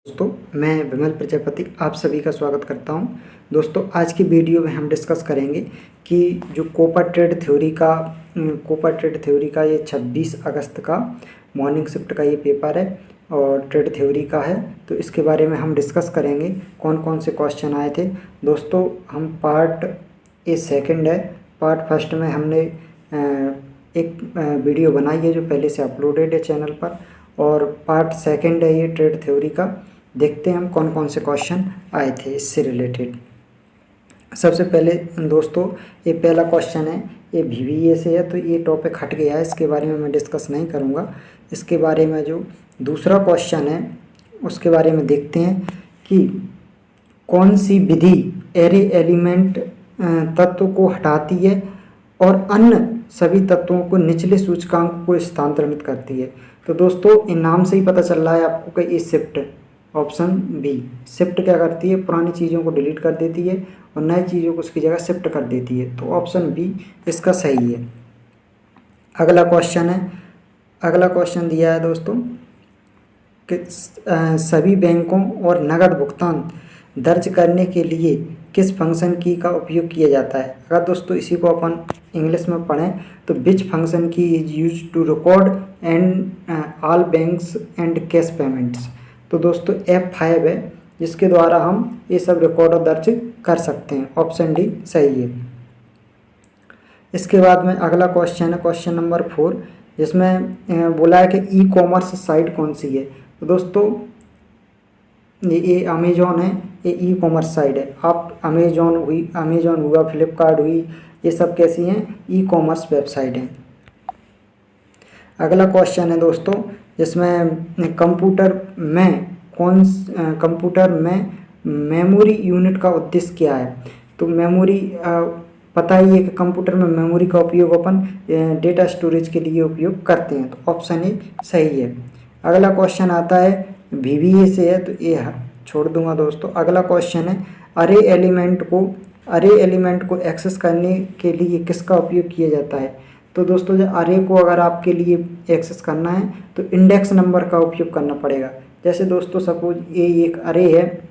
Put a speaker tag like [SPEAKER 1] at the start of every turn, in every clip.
[SPEAKER 1] दोस्तों मैं विमल प्रजापति आप सभी का स्वागत करता हूं। दोस्तों आज की वीडियो में हम डिस्कस करेंगे कि जो कोपा ट्रेड थ्योरी का ये 26 अगस्त का मॉर्निंग शिफ्ट का ये पेपर है और ट्रेड थ्योरी का है, तो इसके बारे में हम डिस्कस करेंगे कौन कौन से क्वेश्चन आए थे। दोस्तों हम पार्ट ये सेकंड है, पार्ट फर्स्ट में हमने एक वीडियो बनाई है जो पहले से अपलोडेड है चैनल पर, और पार्ट सेकंड है ये ट्रेड थ्योरी का। देखते हैं हम कौन कौन से क्वेश्चन आए थे इससे रिलेटेड। सबसे पहले दोस्तों ये पहला क्वेश्चन है, ये VBA से है, तो ये टॉपिक हट गया है, इसके बारे में मैं डिस्कस नहीं करूँगा। इसके बारे में जो दूसरा क्वेश्चन है उसके बारे में देखते हैं कि कौन सी विधि एरे एलिमेंट तत्व को हटाती है और अन्य सभी तत्वों को निचले सूचकांक को स्थानांतरित करती है। तो दोस्तों इन नाम से ही पता चल रहा है आपको कि ये शिफ्ट, ऑप्शन बी शिफ्ट क्या करती है, पुरानी चीज़ों को डिलीट कर देती है और नई चीज़ों को उसकी जगह शिफ्ट कर देती है, तो ऑप्शन बी इसका सही है। अगला क्वेश्चन दिया है दोस्तों कि सभी बैंकों और नकद भुगतान दर्ज करने के लिए किस फंक्शन की का उपयोग किया जाता है। अगर दोस्तों इसी को अपन इंग्लिश में पढ़ें तो which function key is use to record and all banks and cash payments. तो दोस्तों F5 है जिसके द्वारा हम ये सब रिकॉर्ड दर्ज कर सकते हैं, ऑप्शन डी सही है। इसके बाद में अगला क्वेश्चन है क्वेश्चन नंबर 4, जिसमें बोला है कि ई कॉमर्स साइट कौन सी है। तो दोस्तों ये अमेजॉन है, ये ई कॉमर्स साइट है। आप अमेजॉन हुआ, फ्लिपकार्ट हुई, ये सब कैसी हैं, ई कॉमर्स वेबसाइट हैं। अगला क्वेश्चन है दोस्तों जिसमें कंप्यूटर में मेमोरी यूनिट का उद्देश्य क्या है। तो मेमोरी पता ही है कि कंप्यूटर में मेमोरी का उपयोग अपन डेटा स्टोरेज के लिए उपयोग करते हैं, तो ऑप्शन ए सही है। अगला क्वेश्चन आता है VBA से है, तो ये छोड़ दूंगा दोस्तों। अगला क्वेश्चन है अरे एलिमेंट को एक्सेस करने के लिए किसका उपयोग किया जाता है। तो दोस्तों जो अरे को अगर आपके लिए एक्सेस करना है तो इंडेक्स नंबर का उपयोग करना पड़ेगा। जैसे दोस्तों सपोज ये एक अरे है,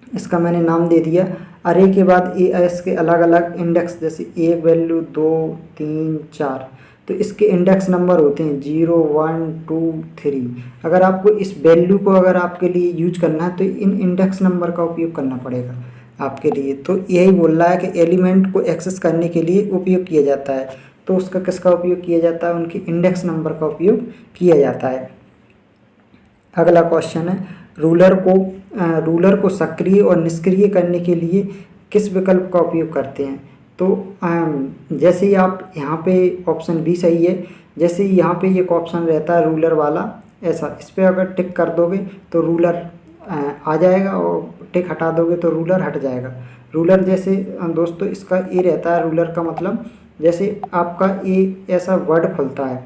[SPEAKER 1] इसका मैंने नाम दे दिया, अरे के बाद इसके अलग अलग इंडेक्स, जैसे 1 वैल्यू 2 3 4, तो इसके इंडेक्स नंबर होते हैं 0 1 2 3। अगर आपको इस वैल्यू को अगर आपके लिए यूज करना है तो इन इंडेक्स नंबर का उपयोग करना पड़ेगा आपके लिए। तो यही बोल रहा है कि एलिमेंट को एक्सेस करने के लिए उपयोग किया जाता है, तो उसका किसका उपयोग किया जाता है, उनके इंडेक्स नंबर का उपयोग किया जाता है। अगला क्वेश्चन है रूलर को सक्रिय और निष्क्रिय करने के लिए किस विकल्प का उपयोग करते हैं। तो जैसे ही आप यहाँ पे ऑप्शन बी सही है, जैसे ही यहाँ पे एक ऑप्शन रहता है रूलर वाला, ऐसा इस पर अगर टिक कर दोगे तो रूलर आ जाएगा और टिक हटा दोगे तो रूलर हट जाएगा। रूलर जैसे दोस्तों इसका ये रहता है, रूलर का मतलब जैसे आपका ये ऐसा वर्ड खुलता है,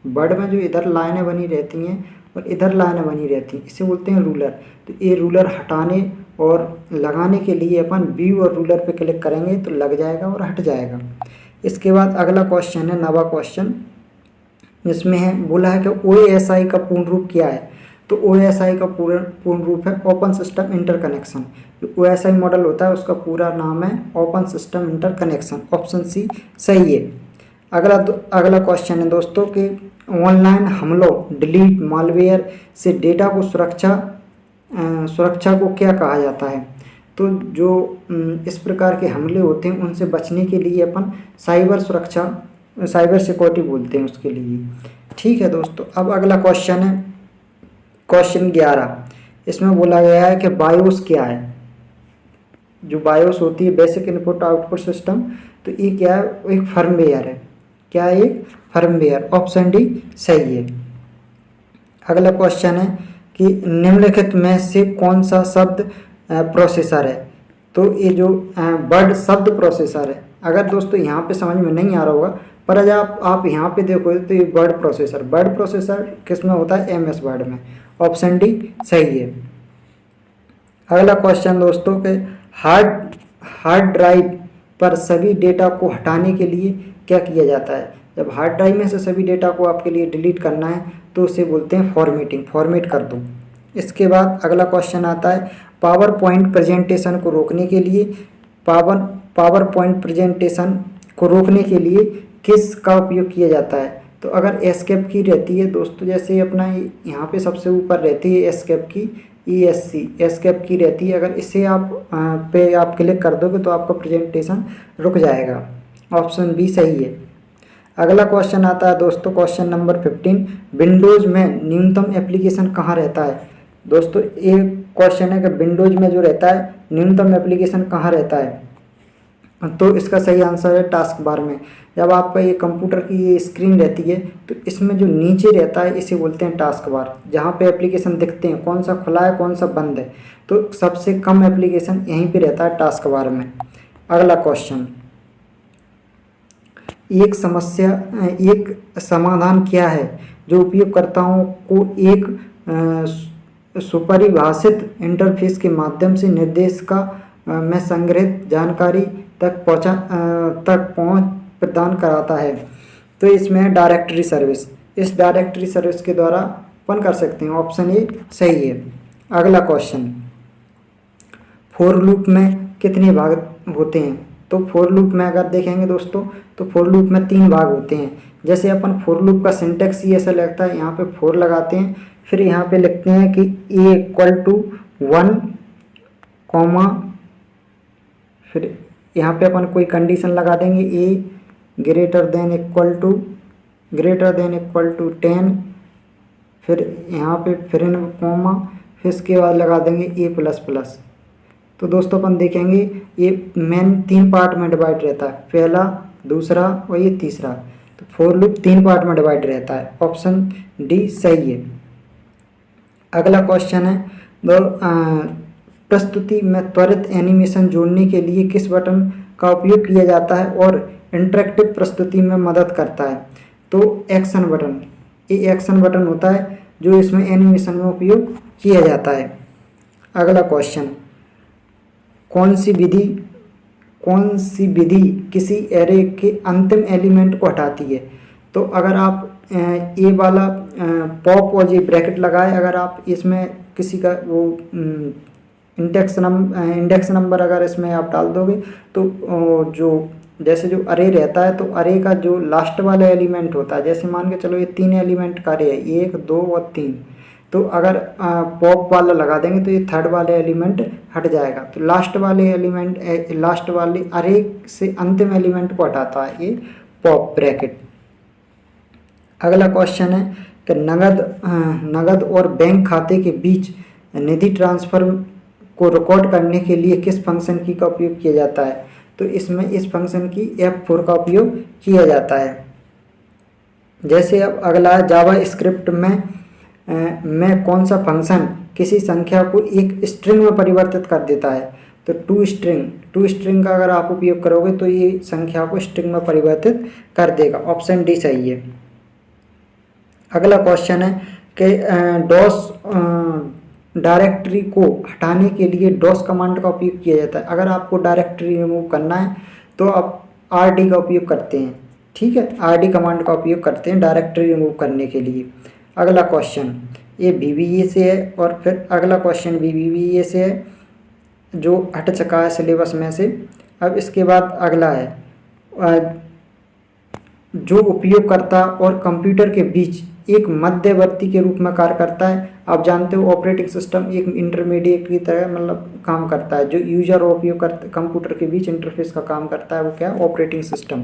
[SPEAKER 1] वर्ड में जो इधर लाइनें बनी रहती हैं और इधर लाइनें बनी रहती हैं, इसे बोलते हैं रूलर। तो ये रूलर हटाने और लगाने के लिए अपन व्यू और रूलर पे क्लिक करेंगे तो लग जाएगा और हट जाएगा। इसके बाद अगला क्वेश्चन है नवा क्वेश्चन, इसमें है बोला है कि OSI का पूर्ण रूप क्या है। तो OSI का पूर्ण रूप है ओपन सिस्टम इंटरकनेक्शन। जो OSI मॉडल होता है उसका पूरा नाम है open system interconnection, option C सही है। अगला क्वेश्चन है दोस्तों कि ऑनलाइन हमलों, डिलीट, मालवेयर से डेटा को सुरक्षा को क्या कहा जाता है। तो जो इस प्रकार के हमले होते हैं उनसे बचने के लिए अपन साइबर सिक्योरिटी बोलते हैं उसके लिए। ठीक है दोस्तों, अब अगला क्वेश्चन है क्वेश्चन 11, इसमें बोला गया है कि बायोस क्या है। जो बायोस होती है बेसिक इनपुट आउटपुट सिस्टम, तो ये क्या है, एक फर्मवेयर है। क्या है, एक फर्मवेयर, ऑप्शन डी सही है। अगला क्वेश्चन है कि निम्नलिखित में से कौन सा शब्द प्रोसेसर है। तो ये जो वर्ड शब्द प्रोसेसर है, अगर दोस्तों यहाँ पे समझ में नहीं आ रहा होगा, पर आज आप यहाँ पे देखो तो ये वर्ड प्रोसेसर किस में होता है, MS वर्ड में, ऑप्शन डी सही है। अगला क्वेश्चन दोस्तों के हार्ड ड्राइव पर सभी डेटा को हटाने के लिए क्या किया जाता है। जब हार्ड ड्राइव में से सभी डेटा को आपके लिए डिलीट करना है तो उसे बोलते हैं फॉर्मेटिंग, फॉर्मेट कर दो। इसके बाद अगला क्वेश्चन आता है पावर पॉइंट प्रेजेंटेशन को रोकने के लिए पावर पॉइंट प्रेजेंटेशन को रोकने के लिए किस का उपयोग किया जाता है। तो अगर एस्केप की रहती है दोस्तों, जैसे अपना यहाँ पे सबसे ऊपर रहती है एस्केप की ESC एस्केप की रहती है, अगर इसे आप क्लिक कर दोगे तो आपका प्रेजेंटेशन रुक जाएगा। ऑप्शन बी सही है। अगला क्वेश्चन आता है दोस्तों क्वेश्चन नंबर 15, विंडोज़ में न्यूनतम एप्लीकेशन कहाँ रहता है। दोस्तों एक क्वेश्चन है कि विंडोज़ में जो रहता है न्यूनतम एप्लीकेशन कहाँ रहता है, तो इसका सही आंसर है टास्क बार में। जब आपका ये कंप्यूटर की ये स्क्रीन रहती है तो इसमें जो नीचे रहता है इसे बोलते हैं टास्क बार, जहाँ पे एप्लीकेशन दिखते हैं कौन सा खुला है कौन सा बंद है, तो सबसे कम एप्लीकेशन यहीं पे रहता है टास्क बार में। अगला क्वेश्चन, एक समाधान क्या है जो उपयोगकर्ताओं को एक सुपरिभाषित इंटरफेस के माध्यम से निर्देश में संग्रहित जानकारी तक पहुंच प्रदान कराता है। तो इसमें डायरेक्टरी सर्विस, इस डायरेक्टरी सर्विस के द्वारा अपन कर सकते हैं। ऑप्शन ए सही है। अगला क्वेश्चन, फॉर लूप में कितने भाग होते हैं। तो फॉर लूप में अगर देखेंगे दोस्तों तो फॉर लूप में 3 भाग होते हैं। जैसे अपन फॉर लूप का सिंटेक्स ही ऐसा लगता है, यहाँ पे फॉर लगाते हैं, फिर यहाँ पे लिखते हैं कि A=1 कॉमा, फिर यहाँ पे अपन कोई कंडीशन लगा देंगे A greater than equal to 10, फिर यहाँ पे फिर इन कॉमा, फिर इसके बाद लगा देंगे A++। तो दोस्तों अपन देखेंगे ये मेन 3 पार्ट में डिवाइड रहता है, पहला, दूसरा और ये तीसरा। तो फॉर लूप 3 पार्ट में डिवाइड रहता है। ऑप्शन डी सही है। अगला क्वेश्चन है प्रस्तुति में त्वरित एनिमेशन जोड़ने के लिए किस बटन का उपयोग किया जाता है और इंटरेक्टिव प्रस्तुति में मदद करता है। तो एक्शन बटन, ये एक्शन बटन होता है जो इसमें एनिमेशन में उपयोग किया जाता है। अगला क्वेश्चन, कौन सी विधि किसी एरे के अंतिम एलिमेंट को हटाती है। तो अगर आप ये वाला पॉप और ये ब्रैकेट लगाए, अगर आप इसमें किसी का वो इंडेक्स नंबर अगर इसमें आप डाल दोगे तो जो जैसे जो अरे रहता है, तो अरे का जो लास्ट वाला एलिमेंट होता है, जैसे मान के चलो ये 3 एलिमेंट का अरे है, 1 2 और 3, तो अगर पॉप वाला लगा देंगे तो ये थर्ड वाले एलिमेंट हट जाएगा। तो लास्ट वाले अरे से अंतिम एलिमेंट को हटाता है ये पॉप ब्रैकेट। अगला क्वेश्चन है कि नगद और बैंक खाते के बीच निधि ट्रांसफर को रिकॉर्ड करने के लिए किस फंक्शन की का उपयोग किया जाता है। तो इसमें इस फंक्शन की F4 का उपयोग किया जाता है। जैसे अब अगला जावा स्क्रिप्ट में कौन सा फंक्शन किसी संख्या को एक स्ट्रिंग में परिवर्तित कर देता है। तो टू स्ट्रिंग का अगर आप उपयोग करोगे तो ये संख्या को स्ट्रिंग में परिवर्तित कर देगा। ऑप्शन डी सही है। अगला क्वेश्चन है कि डॉस डायरेक्टरी को हटाने के लिए डॉस कमांड का उपयोग किया जाता है। अगर आपको डायरेक्टरी रिमूव करना है तो आप RD का उपयोग करते हैं, ठीक है, RD कमांड का उपयोग करते हैं डायरेक्टरी रिमूव करने के लिए। अगला क्वेश्चन ये VBA से है और फिर अगला क्वेश्चन भी VBA से है जो हट चुका है सिलेबस में से। अब इसके बाद अगला है जो उपयोगकर्ता और कंप्यूटर के बीच एक मध्यवर्ती के रूप में कार्य करता है। आप जानते हो ऑपरेटिंग सिस्टम एक इंटरमीडिएट की तरह मतलब काम करता है, जो यूजर और उपयोगकर्ता कंप्यूटर के बीच इंटरफेस का काम करता है, वो क्या है, ऑपरेटिंग सिस्टम।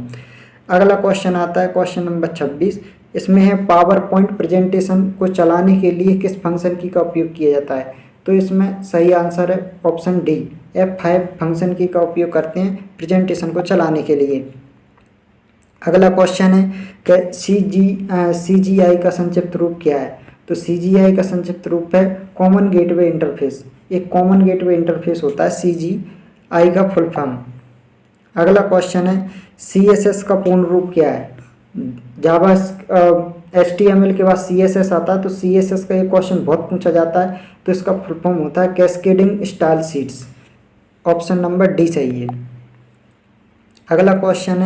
[SPEAKER 1] अगला क्वेश्चन आता है क्वेश्चन नंबर 26, इसमें है पावर पॉइंट प्रेजेंटेशन को चलाने के लिए किस फंक्शन की का उपयोग किया जाता है। तो इसमें सही आंसर है ऑप्शन डी, F5 फंक्शन की का उपयोग करते हैं प्रेजेंटेशन को चलाने के लिए। अगला क्वेश्चन है कि CGI का संक्षिप्त रूप क्या है। तो CGI का संक्षिप्त रूप है कॉमन गेटवे इंटरफेस। एक कॉमन गेटवे इंटरफेस होता है CGI का फुल फॉर्म। अगला क्वेश्चन है CSS का पूर्ण रूप क्या है। जावा HTML के बाद CSS आता है, तो CSS का ये क्वेश्चन बहुत पूछा जाता है, तो इसका फुल फॉर्म होता है cascading style sheets. Option number D सही है। अगला क्वेश्चन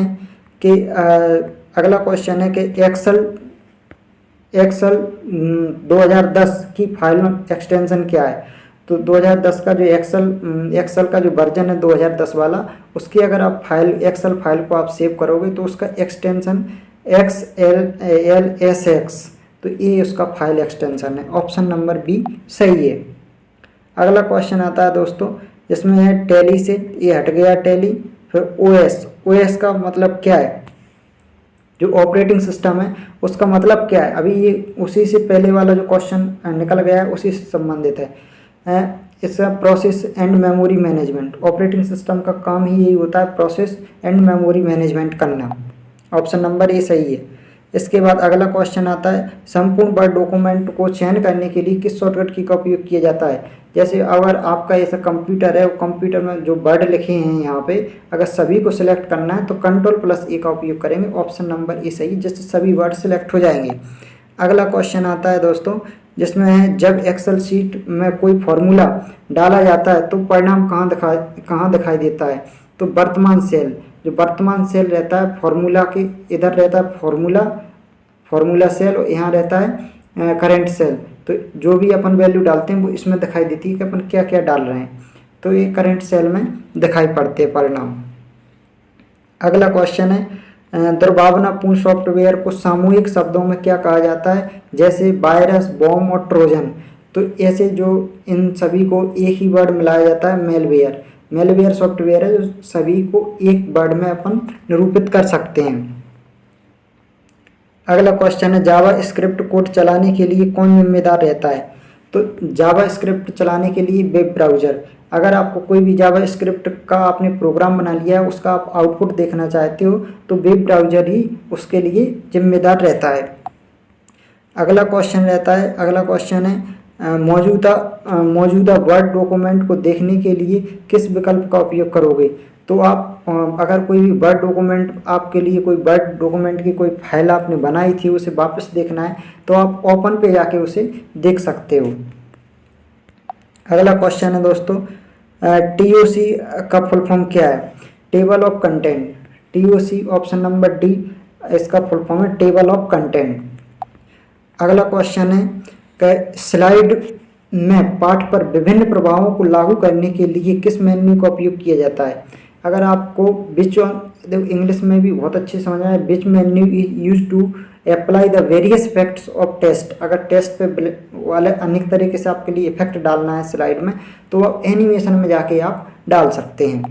[SPEAKER 1] है कि एक्सेल एक्सेल 2010 की फाइल एक्सटेंशन क्या है? तो 2010 का जो एक्सेल का जो वर्जन है 2010 वाला, उसकी अगर आप एक्सेल फाइल को आप सेव करोगे तो उसका एक्सटेंशन XLSX, तो ये उसका फाइल एक्सटेंशन है। ऑप्शन नंबर बी सही है। अगला क्वेश्चन आता है दोस्तों, इसमें है टैली से, ये हट गया टैली। फिर ओएस का मतलब क्या है? जो ऑपरेटिंग सिस्टम है उसका मतलब क्या है? अभी ये उसी से पहले वाला जो क्वेश्चन निकल गया है उसी से संबंधित है। इसका process and memory management, operating system का काम ही यही होता है, प्रोसेस एंड मेमोरी मैनेजमेंट करना। ऑप्शन नंबर ए सही है। इसके बाद अगला क्वेश्चन आता है, संपूर्ण वर्ड डॉक्यूमेंट को चयन करने के लिए किस शॉर्टकट की का उपयोग किया जाता है? जैसे अगर आपका ऐसा कंप्यूटर है, कंप्यूटर में जो वर्ड लिखे हैं यहाँ पे, अगर सभी को सिलेक्ट करना है तो Ctrl+A का उपयोग करेंगे। ऑप्शन नंबर ए सही, जिससे सभी वर्ड सिलेक्ट हो जाएंगे। अगला क्वेश्चन आता है दोस्तों, जिसमें है जब एक्सेल शीट में कोई फॉर्मूला डाला जाता है तो परिणाम कहाँ दिखाई देता है? तो वर्तमान सेल, जो वर्तमान सेल रहता है फॉर्मूला के, इधर रहता है फॉर्मूला सेल, और यहाँ रहता है करंट सेल। तो जो भी अपन वैल्यू डालते हैं वो इसमें दिखाई देती है कि अपन क्या क्या डाल रहे हैं, तो ये करंट सेल में दिखाई पड़ते हैं परिणाम। अगला क्वेश्चन है, दुर्भावनापूर्ण सॉफ्टवेयर को सामूहिक शब्दों में क्या कहा जाता है? जैसे वायरस, बॉम्ब और ट्रोजन। तो ऐसे जो इन सभी को एक ही वर्ड मिलाया जाता है, मेलवेयर सॉफ्टवेयर है जो सभी को एक वर्ड में अपन निरूपित कर सकते हैं। अगला क्वेश्चन है, जावा स्क्रिप्ट कोड चलाने के लिए कौन जिम्मेदार रहता है? तो जावा स्क्रिप्ट चलाने के लिए वेब ब्राउज़र। अगर आपको कोई भी जावा स्क्रिप्ट का आपने प्रोग्राम बना लिया है, उसका आप आउटपुट देखना चाहते हो, तो वेब ब्राउज़र ही उसके लिए जिम्मेदार रहता है। अगला क्वेश्चन है, मौजूदा वर्ड डॉक्यूमेंट को देखने के लिए किस विकल्प का उपयोग करोगे? तो आप अगर कोई भी वर्ड डॉक्यूमेंट, आपके लिए कोई वर्ड डॉक्यूमेंट की कोई फाइल आपने बनाई थी, उसे वापस देखना है तो आप ओपन पे जाके उसे देख सकते हो। अगला क्वेश्चन है दोस्तों, TOC का फुल फॉर्म क्या है? Table of content. TOC option number D, इसका फुल फॉर्म है टेबल ऑफ कंटेंट। अगला क्वेश्चन है कि स्लाइड में पाठ पर विभिन्न प्रभावों को लागू करने के लिए किस मेन्यू का उपयोग किया जाता है? अगर आपको इंग्लिश में भी बहुत अच्छे समझ में आए, which menu is use to apply the various effects of text. अगर टेस्ट पे वाले अनेक तरीके से आपके लिए इफेक्ट डालना है स्लाइड में, तो आप एनिमेशन में जाके आप डाल सकते हैं।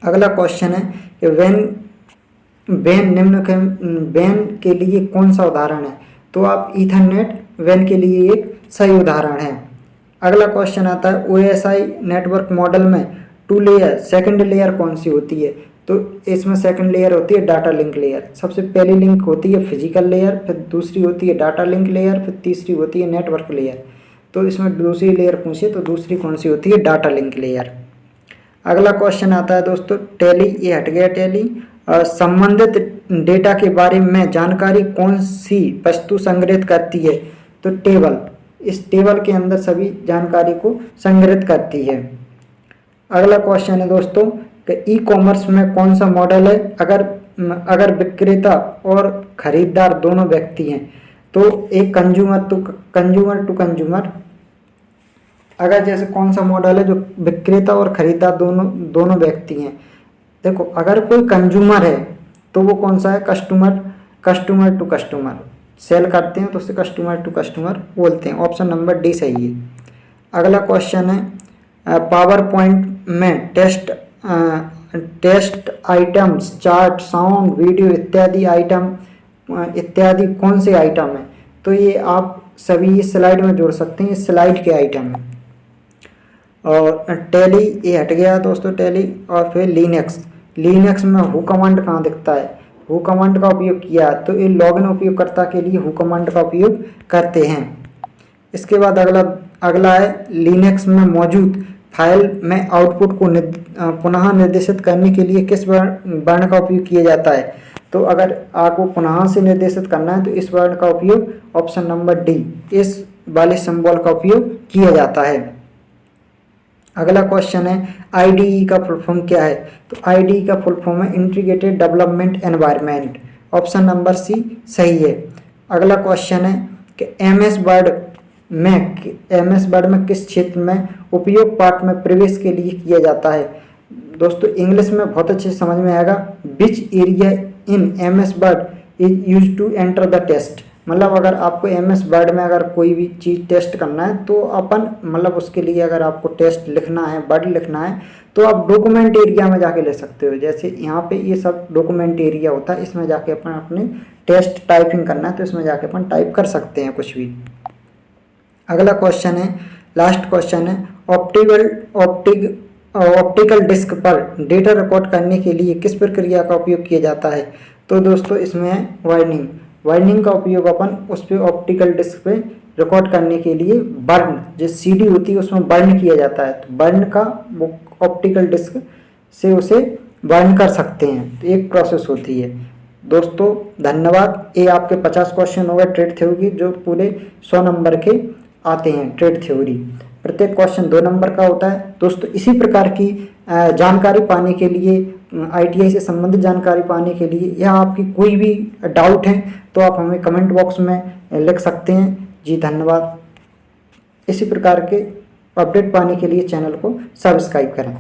[SPEAKER 1] अगला क्वेश्चन है कि वैन के लिए कौन सा उदाहरण है? तो आप ईथरनेट वैन के लिए एक सही उदाहरण है। अगला क्वेश्चन आता है, OSI नेटवर्क मॉडल में 2 लेयर सेकंड लेयर कौन सी होती है? तो इसमें सेकंड लेयर होती है डाटा लिंक लेयर। सबसे पहली लिंक होती है फिजिकल लेयर, फिर दूसरी होती है डाटा लिंक लेयर, फिर तीसरी होती है नेटवर्क लेयर। तो इसमें दूसरी लेयर पूछिए तो दूसरी कौन सी होती है? Data link layer. अगला क्वेश्चन आता है दोस्तों, टैली, ये हट गया टैली। संबंधित डेटा के बारे में जानकारी कौन सी वस्तु संग्रहित करती है? तो टेबल, इस टेबल के अंदर सभी जानकारी को संग्रहित करती है। अगला क्वेश्चन है दोस्तों कि ई कॉमर्स में कौन सा मॉडल है? अगर विक्रेता और खरीदार दोनों व्यक्ति हैं तो एक कंज्यूमर टू कंज्यूमर। अगर जैसे कौन सा मॉडल है जो विक्रेता और खरीदार दोनों व्यक्ति हैं? देखो, अगर कोई कंज्यूमर है तो वो कौन सा है? Customer to customer. सेल करते हैं तो उसे कस्टमर टू कस्टमर बोलते हैं। ऑप्शन नंबर डी सही है। अगला क्वेश्चन है, पावर पॉइंट में text items, chart, sound, video इत्यादि कौन से आइटम है? तो ये आप सभी स्लाइड में जोड़ सकते हैं, स्लाइड के आइटम है। और टैली, ये हट गया दोस्तों टैली। और फिर लिनक्स में हु कमांड कहाँ दिखता है? हु कमांड का उपयोग किया तो ये लॉगिन उपयोगकर्ता के लिए हु कमांड का उपयोग करते हैं। इसके बाद अगला है, लिनक्स में मौजूद फाइल में आउटपुट को पुनः निर्देशित करने के लिए किस वर्ण का उपयोग किया जाता है? तो अगर आपको पुनः से निर्देशित करना है तो इस वर्ण का उपयोग, ऑप्शन नंबर डी, इस वाले सिंबल का उपयोग किया जाता है। अगला क्वेश्चन है, IDE का फुल फॉर्म क्या है? तो IDE का फुल फॉर्म है integrated development environment. Option number C सही है। अगला क्वेश्चन है कि एमएस वर्ड में किस क्षेत्र में उपयोग पाठ में प्रवेश के लिए किया जाता है। दोस्तों इंग्लिश में बहुत अच्छे से समझ में आएगा। Which area in MS Word is use to enter the text. मतलब अगर आपको एमएस वर्ड में अगर कोई भी चीज़ टेस्ट करना है तो अपन मतलब उसके लिए अगर आपको टेस्ट लिखना है, वर्ड लिखना है, तो आप डॉक्यूमेंट एरिया में जाके ले सकते हो। जैसे यहाँ पे ये सब डॉक्यूमेंट एरिया होता है, इसमें जाके अपन अपने टेस्ट टाइपिंग करना है तो इसमें जाके अपन टाइप कर सकते हैं कुछ भी। अगला क्वेश्चन है, लास्ट क्वेश्चन है, ऑप्टिकल डिस्क पर डेटा रिकॉर्ड करने के लिए किस प्रक्रिया का उपयोग किया जाता है। तो दोस्तों इसमें है वाइंडिंग का उपयोग अपन उस पर ऑप्टिकल डिस्क पे रिकॉर्ड करने के लिए बर्न, जो सीडी होती है उसमें बर्न किया जाता है, तो बर्न का वो ऑप्टिकल डिस्क से उसे बर्न कर सकते हैं, तो एक प्रोसेस होती है। दोस्तों धन्यवाद। ये आपके 50 क्वेश्चन हो गए ट्रेड थ्योरी जो पूरे 100 नंबर के आते हैं। ट्रेड थ्योरी प्रत्येक क्वेश्चन 2 नंबर का होता है। दोस्तों इसी प्रकार की जानकारी पाने के लिए, आईटीआई से संबंधित जानकारी पाने के लिए या आपकी कोई भी डाउट है तो आप हमें कमेंट बॉक्स में लिख सकते हैं। जी धन्यवाद। इसी प्रकार के अपडेट पाने के लिए चैनल को सब्सक्राइब करें।